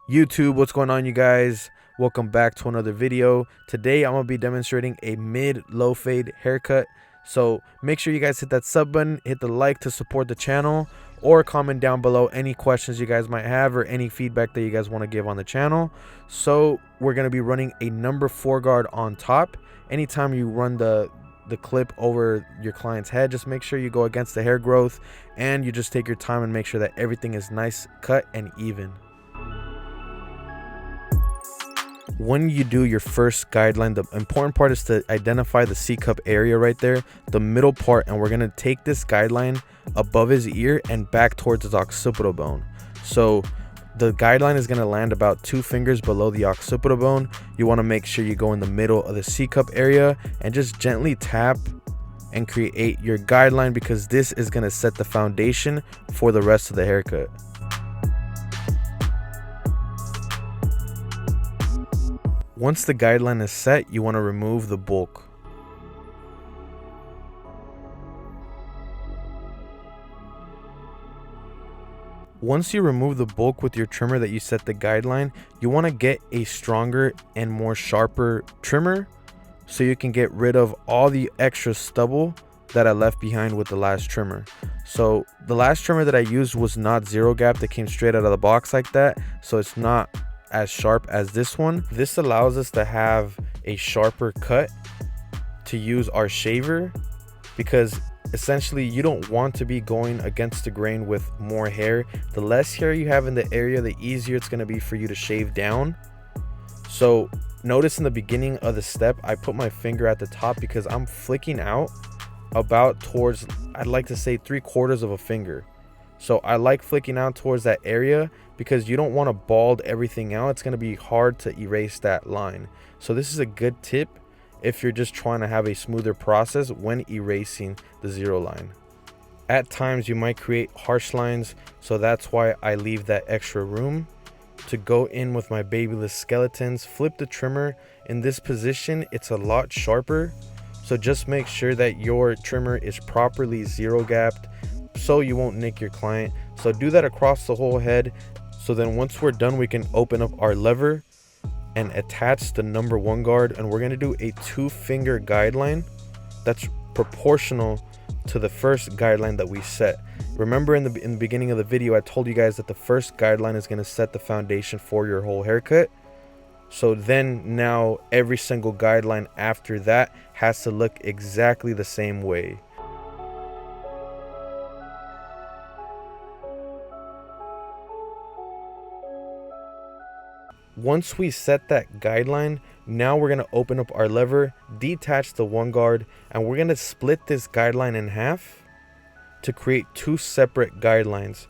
YouTube, what's going on, you guys? Welcome back to another video. Today I'm gonna be demonstrating a mid-low fade haircut, so make sure you guys hit that sub button, hit the like to support the channel, or comment down below any questions you guys might have or any feedback that you guys want to give on the channel. So we're gonna be running a number 4 guard on top. Anytime you run the clip over your client's head, just make sure you go against the hair growth and you just take your time and make sure that everything is nice, cut, and even. When you do your first guideline, the important part is to identify the C-cup area right there, the middle part, and we're going to take this guideline above his ear and back towards his occipital bone. So the guideline is going to land about 2 fingers below the occipital bone. You want to make sure you go in the middle of the C-cup area and just gently tap and create your guideline, because this is going to set the foundation for the rest of the haircut. Once the guideline is set, you want to remove the bulk. Once you remove the bulk with your trimmer that you set the guideline, you want to get a stronger and more sharper trimmer so you can get rid of all the extra stubble that I left behind with the last trimmer. So the last trimmer that I used was not zero gap, that came straight out of the box like that, so it's not as sharp as this one. This allows us to have a sharper cut to use our shaver, because essentially you don't want to be going against the grain with more hair. The less hair you have in the area, the easier it's going to be for you to shave down. So notice in the beginning of the step, I put my finger at the top because I'm flicking out about towards, I'd like to say 3/4 of a finger. So I like flicking out towards that area because you don't want to bald everything out. It's going to be hard to erase that line. So this is a good tip if you're just trying to have a smoother process when erasing the zero line. At times you might create harsh lines, so that's why I leave that extra room to go in with my babyless skeletons. Flip the trimmer. In this position, it's a lot sharper. So just make sure that your trimmer is properly zero gapped so you won't nick your client. So do that across the whole head. So then once we're done, we can open up our lever and attach the number 1 guard, and we're going to do a 2-finger guideline that's proportional to the first guideline that we set. Remember in the beginning of the video, I told you guys that the first guideline is going to set the foundation for your whole haircut. So then now every single guideline after that has to look exactly the same way. Once we set that guideline, now we're going to open up our lever, detach the 1 guard, and we're going to split this guideline in half to create 2 separate guidelines.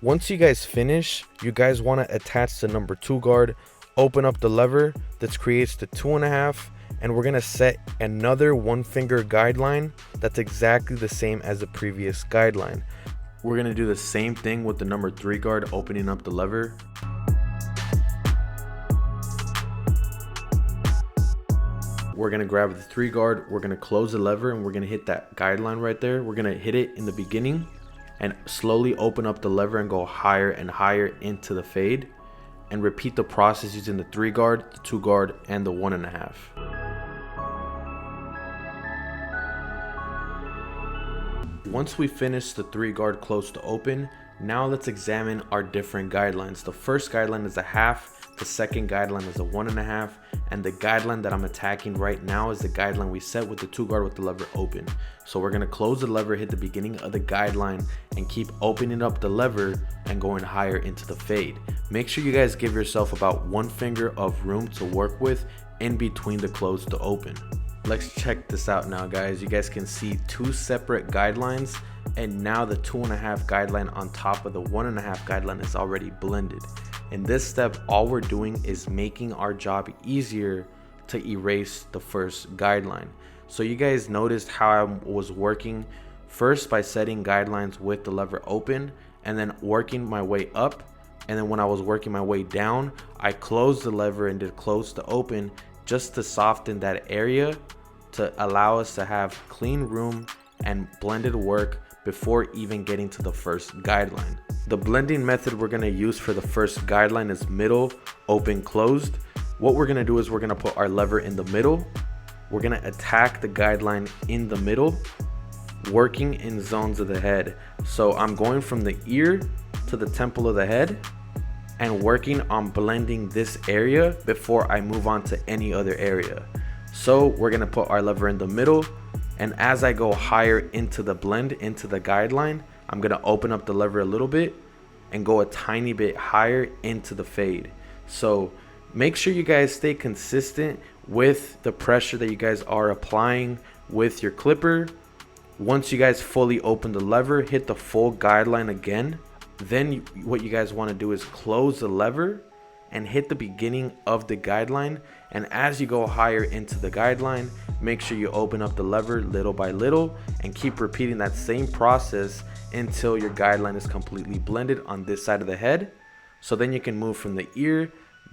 Once you guys finish, you guys want to attach the number 2 guard, open up the lever that creates the 2.5, and we're going to set another 1-finger guideline that's exactly the same as the previous guideline. We're going to do the same thing with the number 3 guard, opening up the lever. We're going to grab the 3 guard, we're going to close the lever, and we're going to hit that guideline right there. We're going to hit it in the beginning and slowly open up the lever and go higher and higher into the fade, and repeat the process using the 3 guard, the 2 guard, and the 1.5. Once we finish the 3 guard close to open, now let's examine our different guidelines. The first guideline is a half, the second guideline is a 1.5, and the guideline that I'm attacking right now is the guideline we set with the 2 guard with the lever open. So we're going to close the lever, hit the beginning of the guideline, and keep opening up the lever and going higher into the fade. Make sure you guys give yourself about 1 finger of room to work with in between the close to open. Let's check this out now, guys. You guys can see 2 separate guidelines, and now the 2.5 guideline on top of the 1.5 guideline is already blended. In this step, all we're doing is making our job easier to erase the first guideline. So you guys noticed how I was working first by setting guidelines with the lever open, and then working my way up, and then when I was working my way down, I closed the lever and did close to open just to soften that area to allow us to have clean room and blended work before even getting to the first guideline. The blending method we're going to use for the first guideline is middle, open, closed. What we're going to do is we're going to put our lever in the middle. We're going to attack the guideline in the middle, working in zones of the head. So I'm going from the ear to the temple of the head and working on blending this area before I move on to any other area. So we're going to put our lever in the middle, and as I go higher into the blend, into the guideline, I'm going to open up the lever a little bit and go a tiny bit higher into the fade. So make sure you guys stay consistent with the pressure that you guys are applying with your clipper. Once you guys fully open the lever, hit the full guideline again. Then what you guys want to do is close the lever and hit the beginning of the guideline. And as you go higher into the guideline, make sure you open up the lever little by little and keep repeating that same process until your guideline is completely blended on this side of the head. So then you can move from the ear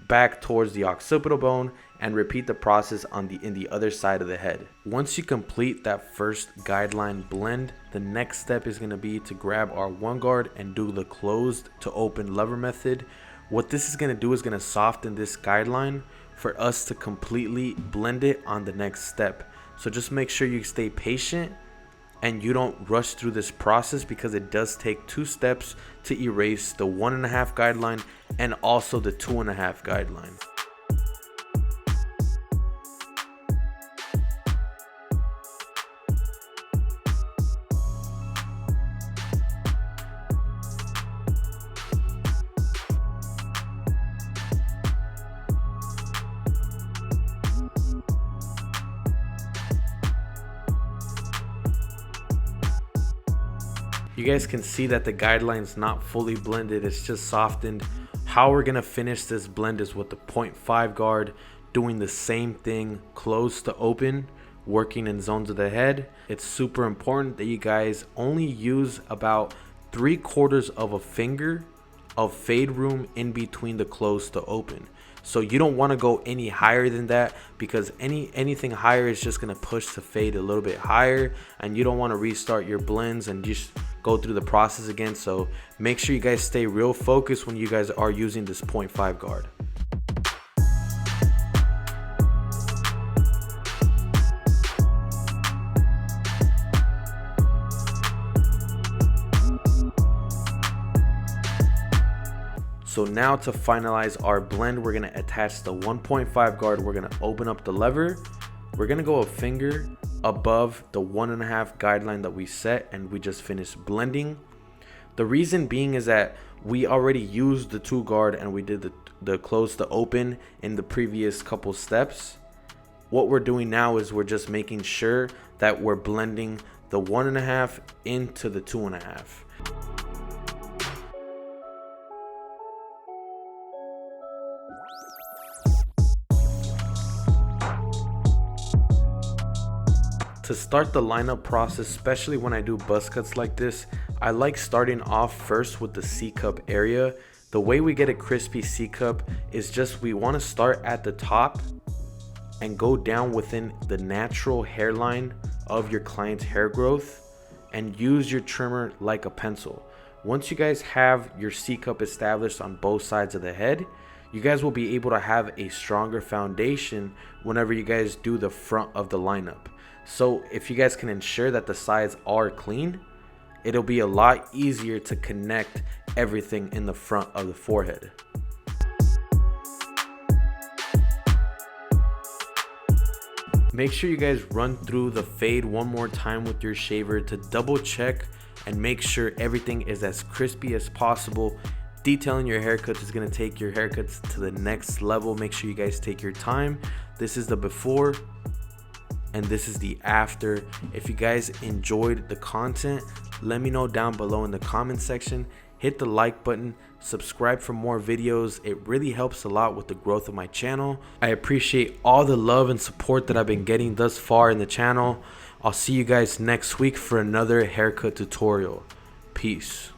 back towards the occipital bone and repeat the process in the other side of the head. Once you complete that first guideline blend, the next step is going to be to grab our one guard and do the closed to open lever method. What this is going to do is going to soften this guideline for us to completely blend it on the next step. So just make sure you stay patient and you don't rush through this process, because it does take 2 steps to erase the 1.5 guideline and also the 2.5 guideline. You guys can see that the guideline's not fully blended, it's just softened. How we're gonna finish this blend is with the 0.5 guard, doing the same thing, close to open, working in zones of the head. It's super important that you guys only use about 3/4 of a finger of fade room in between the close to open. So you don't want to go any higher than that, because anything higher is just going to push the fade a little bit higher, and you don't want to restart your blends and just go through the process again. So make sure you guys stay real focused when you guys are using this 0.5 guard. So now to finalize our blend, we're gonna attach the 1.5 guard. We're gonna open up the lever. We're gonna go a finger above the 1.5 guideline that we set, and we just finished blending. The reason being is that we already used the 2 guard and we did the close to open in the previous couple steps. What we're doing now is we're just making sure that we're blending the 1.5 into the 2.5. To start the lineup process, especially when I do buzz cuts like this, I like starting off first with the C-cup area. The way we get a crispy C-cup is just we want to start at the top and go down within the natural hairline of your client's hair growth and use your trimmer like a pencil. Once you guys have your C-cup established on both sides of the head, you guys will be able to have a stronger foundation whenever you guys do the front of the lineup. So if you guys can ensure that the sides are clean, it'll be a lot easier to connect everything in the front of the forehead. Make sure you guys run through the fade one more time with your shaver to double check and make sure everything is as crispy as possible. Detailing your haircuts is going to take your haircuts to the next level. Make sure you guys take your time. This is the before and this is the after. If you guys enjoyed the content, let me know down below in the comment section. Hit the like button, subscribe for more videos. It really helps a lot with the growth of my channel. I appreciate all the love and support that I've been getting thus far in the channel. I'll see you guys next week for another haircut tutorial. Peace.